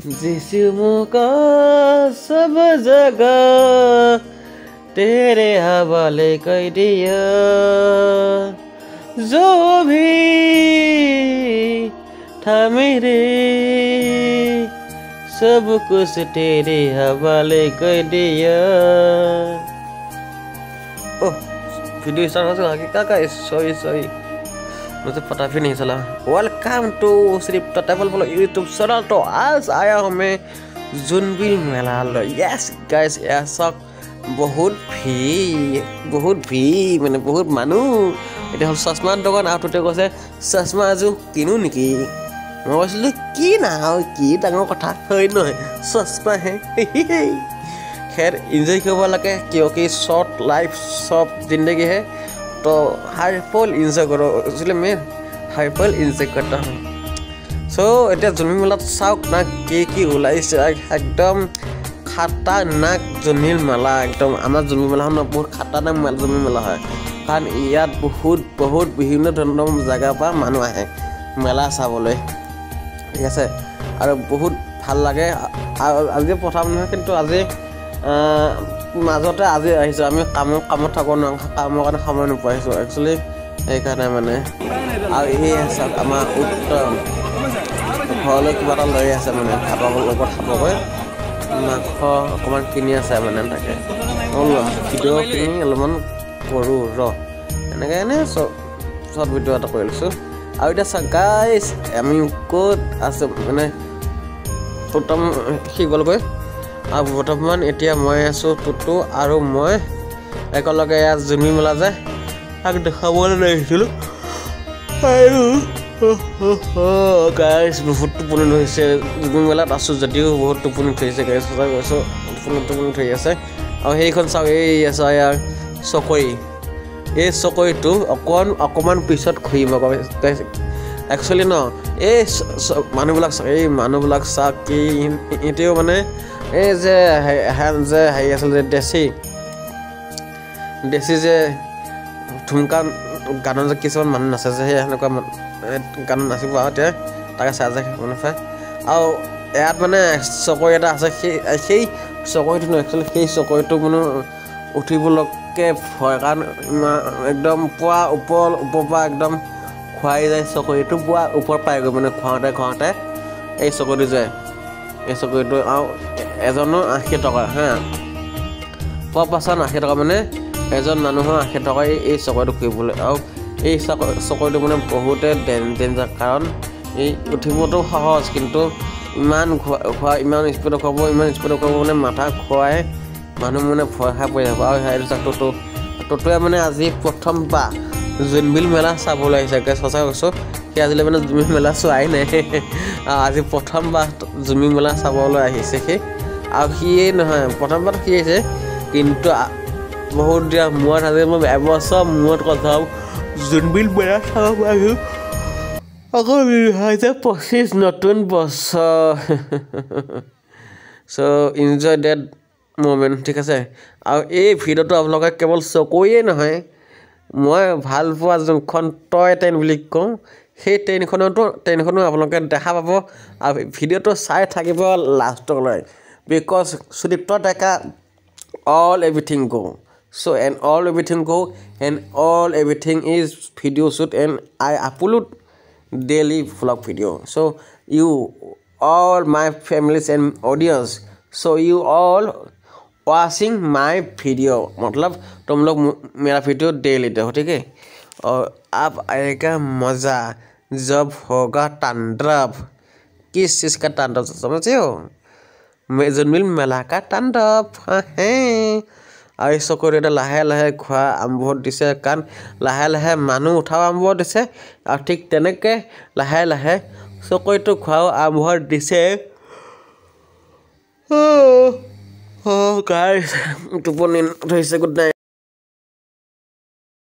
जिस मौका सब जगह तेरे हवाले कर दिया जो भी था मेरे सब कुछ तेरे हवाले कर दिया। ओह वीडियो स्टार्ट हो चुका है सॉरी मुझे पता भी नहीं चला। वेलकम टू सिर्फ ट्रैवल ब्लॉग यूट्यूब चैनल। तो आज आया हूँ मैं जोनबिल मेला। यस गाइस ऐसा बहुत भी মানে बहुत মানুহ এটা হল চশমাৰ দোকান আৰু তোতে কৈছে চশমা এযোৰ কিনো নেকি। মই কৈছিলোঁ কি না কি ডাঙৰ কথা হয় নহয় চশমাহে। खैर एंजॉय কৰিব লাগে क्योंकि शॉर्ट लाइफ सब जिंदगी है तो हर पल एंजॉय करो। इसलिए मैं हर पल एंजॉय करता हूँ। सो এতিয়া জন্মিল মেলাত চাওক না কি ওলাইছে একদম খাতাৰনাক জন্মিল মেলা। একদম আমাৰ জন্মিল মেলাখন বহুত খাতাৰনাক জন্মিল মেলা হয় কাৰণ ইয়াত বহুত বিভিন্ন ধৰণৰ জেগাৰ পৰা মানুহ আহে মেলা চাবলৈ। ঠিক আছে আৰু বহুত ভাল লাগে। আজি প্ৰথম নহয় কিন্তু আজি মাজতে আজি আহিছোঁ আমি কামত থাকোঁ ন কামৰ কাৰণে সময় নোপোৱা আহিছোঁ একচুৱেলি সেইকাৰণে মানে। আৰু এই চাওক আমাৰ উত্তম ঘৰলৈ কিবা এটা লৈ আছে মানে ভাতৰ লগত খাবগৈ মাংস অকণমান কিনি আছে মানে তাকে ভিডিঅ' কিনি অলপমান কৰোঁ এনেকৈ এনেই চব ভিডিঅ' এটা কৰি লৈছোঁ। আৰু এতিয়া চাওক গাইছ আমি ক'ত আছোঁ মানে উত্তম সি গ'লগৈ আৰু বৰ্তমান এতিয়া মই আছোঁ টুটু আৰু মই একেলগে ইয়াত জন্মিল মেলা যে তাক দেখাবলৈ লাগিছিলোঁ। আৰু গাইছ বহুত টোপনি ধৰিছে জন্মিল মেলাত আছোঁ যদিও বহুত টোপনি ধৰিছে গাইছ সঁচাই কৈছোঁ টোপনি ধৰি আছে। আৰু সেইখন চাওক এই আছে ইয়াৰ চকৰি এই চকৰিটো অকণমান পিছত ঘূৰিব গাইছ। একচুৱেলি ন এই মানুহবিলাক চাওক কি এতিয়াও মানে এই যে হেৰি আছিল যে দেশী যে ঠুমকা গানত যে কিছুমান মানুহ নাচে যে সেই সেনেকুৱা গান নাচিব আৰু এতিয়া তাকে চাই যায় মানে পায়। আৰু ইয়াত মানে চকৰি এটা আছে সেই চকৰিটো ন একচুৱেলি সেই চকৰিটো মানে উঠিবলৈকে ভয় কাৰণ একদম পুৱা ওপৰৰ পৰা একদম খুৱাই যায় চকৰিটো পুৱা ওপৰ পায়গৈ মানে খুৱাওঁতে এই চকৰিটো যায় এই চকৰিটো আৰু এজনৰ 80 টকা হা পোৱা পাছত 80 টকা মানে এজন মানুহৰ 80 টকা এই চকৰিটো ঘূৰিবলৈ। আৰু এই চকৰিটো মানে বহুতে ডেঞ্জাৰ কাৰণ এই উঠিবতো সহজ কিন্তু ইমান স্পীডত খুৱাব মানে মাথা খুৱাই মানুহ মানে ভয় খাই পৰি যাব। আৰু সেইটো চাওক টুটুৱে মানে আজি প্ৰথমবাৰ জোনবিল মেলা চাবলৈ আহিছে সঁচাই কৈছোঁ। সি আজিলৈ মানে জোনবিল মেলা চোৱাই নাই আজি প্ৰথমবাৰ জোনবিল মেলা চাবলৈ আহিছে সি। আৰু সিয়ে নহয় প্ৰথমবাৰ সি আহিছে কিন্তু বহুত দিয়া মূৰত আজি মই এবছৰ মূৰত কথা জোনবিল মেলা চাব পাৰিছোঁ আকৌ 2025 নতুন বছৰ। চ' এনজয় ডেট মুমেণ্ট ঠিক আছে। আৰু এই ভিডিঅ'টো আপোনালোকে কেৱল চকুৱে নহয় মই ভাল পোৱা যোনখন টয় ট্ৰেইন বুলি কওঁ সেই ট্ৰেইনখনো আপোনালোকে দেখা পাব। আৰু ভিডিঅ'টো চাই থাকিব লাষ্টলৈ because Sudipta Deka all everything go so and all everything is video shoot and I upload daily vlog video. So you all my families and audience so you all watching my video मतलब तुम लोग मेरा video daily देखो ठीक है। और अब आएगा मज़ा जब होगा तांडव। किस चीज़ का तांडव समझते हो জোনবিল মেলা का तांडव है। আৰু এই চকৰি এটা লাহে লাহে খোৱা আৰম্ভ দিছে কাৰণ লাহে মানুহ উঠাও আৰম্ভ দিছে আৰু ঠিক তেনেকৈ লাহে চকৰিটো খোৱাও আৰম্ভ দিছে। গাইছ টোপনি ধৰিছে গুড নাইট।